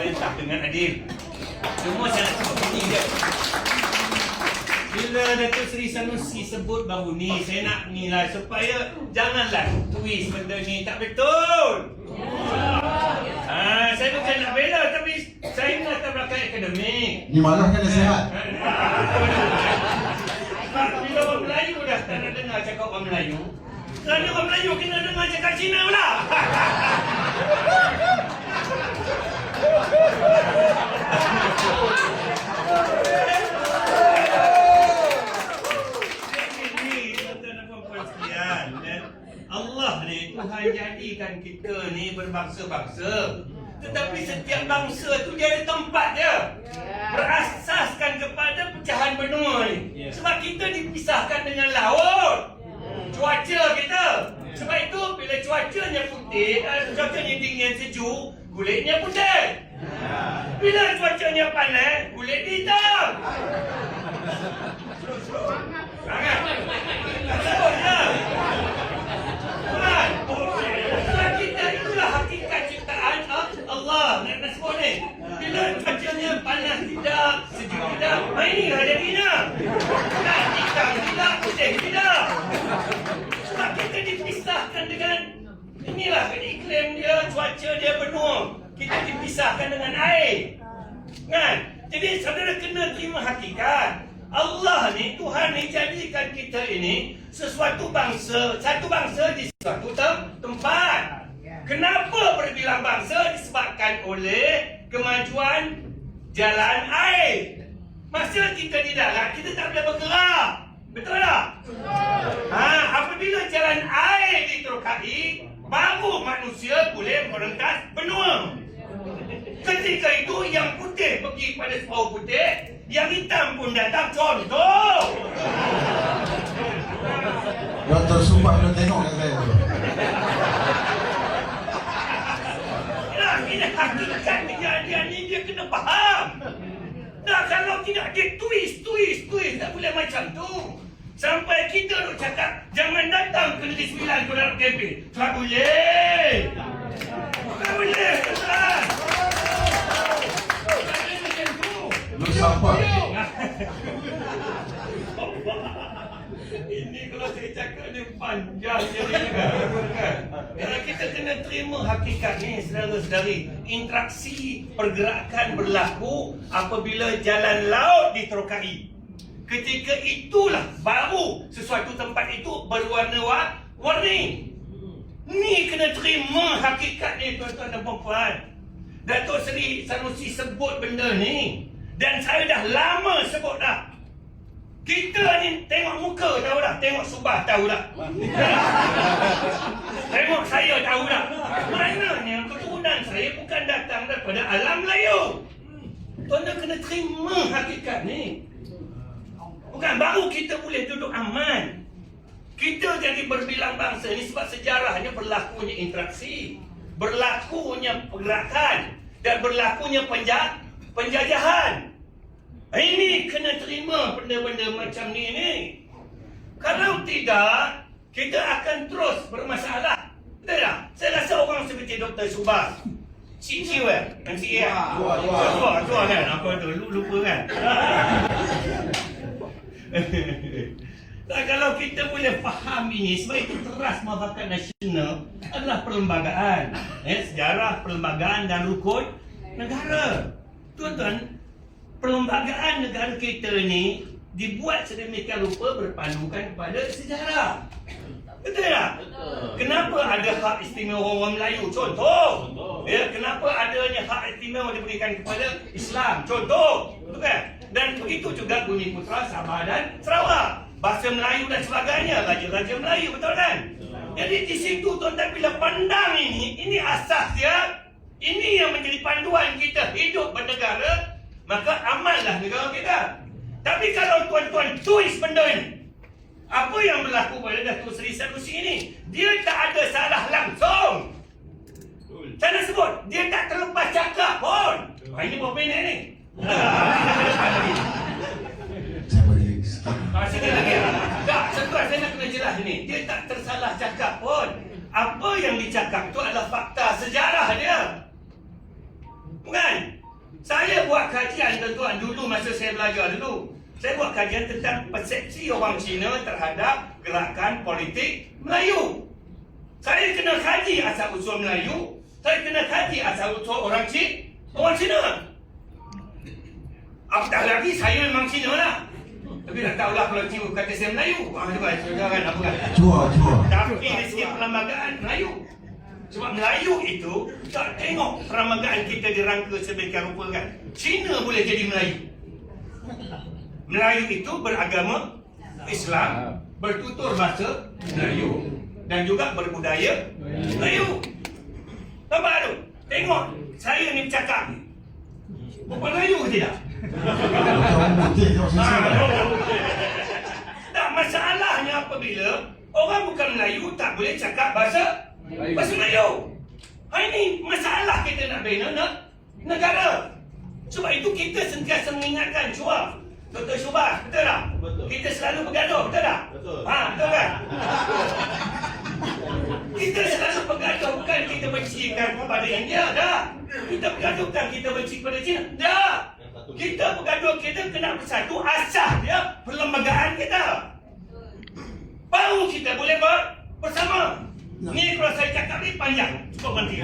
memerintah dengan adil. Semua saya nak sebut ini je. Bila Datuk Seri Sanusi sebut baru ni, saya nak nilai supaya janganlah twist benda ni tak betul. Saya bukan nak bela, tapi saya nak latar belakang akademik. Ni malah kan nasihat. Bila orang Melayu dah tak nak dengar cakap orang Melayu, kerana orang Melayu kena dengar cakap Cina pula. Allah ni Tuhan jadikan kita ni berbangsa-bangsa, tetapi setiap bangsa tu dia ada tempat dia, berasaskan kepada pecahan benua ni. Sebab kita dipisahkan dengan laut, cuaca kita. Sebab itu bila cuacanya putih, cuacanya dingin sejuk, kulitnya putih. Bila cuacanya panas, kulit hitam. Sangat. Sebutnya. Sebab kita itulah hakikat ciptaan Allah. Nak sebut ni. Bila cuacanya panas tidak, sejuk tidak, inilah jadinya. Nak hitam tidak, putih tidak. Sebab kita dipisahkan dengan inilah iklim dia, cuaca dia benua. Kita dipisahkan dengan air. Kan? Jadi saudara kena terima hakikat. Allah ni, Tuhan ni jadikan kita ini sesuatu bangsa, satu bangsa di suatu tempat. Kenapa berbilang bangsa? Disebabkan oleh kemajuan jalan air. Masa kita di darat, kita tak boleh bergerak. Betul tak? Apabila jalan air diterokai, baru manusia boleh merentas benua. Ketika itu yang putih pergi pada separuh putih, yang hitam pun datang. Contoh. Dr. Subah dah tengok kat saya tu. Ini hakikat kejadian ni dia kena faham. Nah, kalau tidak dia twist. Tak boleh macam tu. Sampai kita nak cakap jangan datang ke Negeri Sembilan ke dalam kempen. Tak boleh. Tak boleh. Tuan. Lu siapa? Ini kalau saya cakap ni panjang jadi kan. Kalau kita kena terima hakikat ni, saudara-saudari. Interaksi pergerakan berlaku apabila jalan laut diterokai. Ketika itulah baru sesuatu tempat itu berwarna-warni. Ni kena terima hakikat ni, tuan-tuan dan puan-puan. Datuk Seri Sanusi sebut benda ni. Dan saya dah lama sebut dah. Kita ni tengok muka tahu dah, tengok Subah tahu dah. Tengok saya tahu dah. Maknanya keturunan saya bukan datang daripada alam Melayu. Tuan-tuan kena terima hakikat ni. Bukan baru kita boleh duduk aman. Kita jadi berbilang bangsa ni sebab sejarahnya berlakunya interaksi, berlakunya pergerakan dan berlakunya penjajahan. Ini kena terima benda-benda macam ni. Kalau tidak, kita akan terus bermasalah. Betul tak? Saya rasa orang seperti Dr. Subah, CQ MCA. Tua kan? Apa tu? Lupa kan? Kalau kita boleh faham ini, sebab itu teras Muafakat Nasional adalah perlembagaan. Sejarah, perlembagaan dan rukun negara. Tuan-tuan, perlembagaan negara kita ni dibuat sedemikian rupa berpandukan kepada sejarah. Betul tak? Kenapa ada hak istimewa orang Melayu? Contoh. Kenapa adanya hak istimewa diberikan kepada Islam? Contoh. Betul kan? Dan begitu juga Bumi Putra, Sabah dan Sarawak. Bahasa Melayu dan sebagainya, raja-raja Melayu, betul kan? Jadi di situ tuan-tuan bila pandang ini asas dia, ini yang menjadi panduan kita hidup bernegara, maka amanlah negara kita. Tapi kalau tuan-tuan twist benda ini, apa yang berlaku pada Datuk Seri Sanusi ini, dia tak ada salah langsung. Saya nak sebut, dia tak terlepas cakap pun. Ini berapa minit ni? Saya bagi sikit. Sikit lagi. Tak, setelah saya nak kena jelas ni. Dia tak tersalah cakap pun. Apa yang dicakap tu adalah fakta sejarah dia. Bukan? buat kajian tuan-tuan dulu masa saya belajar dulu. Saya buat kajian tentang persepsi orang Cina terhadap gerakan politik Melayu. Saya kena kaji asal-usul Melayu. Saya kena kaji asal-usul orang Cina. Apatah lagi saya memang Cina lah. Tapi nak tahulah kalau Cina kata saya Melayu. Jangan apa kan. Cua. Tapi dari segi perlembagaan Melayu. Sebab Melayu itu tak tengok perlembagaan kita dirangka sebagai rupa kan. Cina boleh jadi Melayu. Melayu itu beragama Islam, bertutur bahasa Melayu dan juga berbudaya Melayu. Nampak tu? Tengok saya ni bercakap. Bukan Melayu ke tidak? Orang putih tengok sini. Tak, masalahnya apabila orang bukan Melayu tak boleh cakap bahasa Melayu. Ini masalah kita nak bina negara. Sebab itu kita sentiasa mengingatkan Syubah. Dr. Syubah, betul tak? Betul. Kita selalu bergaduh, betul tak? Betul. Betul kan? Kita selalu bergaduh, bukan kita bencikan kepada India, dah. Kita bergaduh bukan kita benci kepada China, dah. Kita bergaduh, kita kena bersatu asas dia perlembagaan kita. Baru kita boleh bersama. Ni kalau saya cakap ni panjang, cukup berhenti.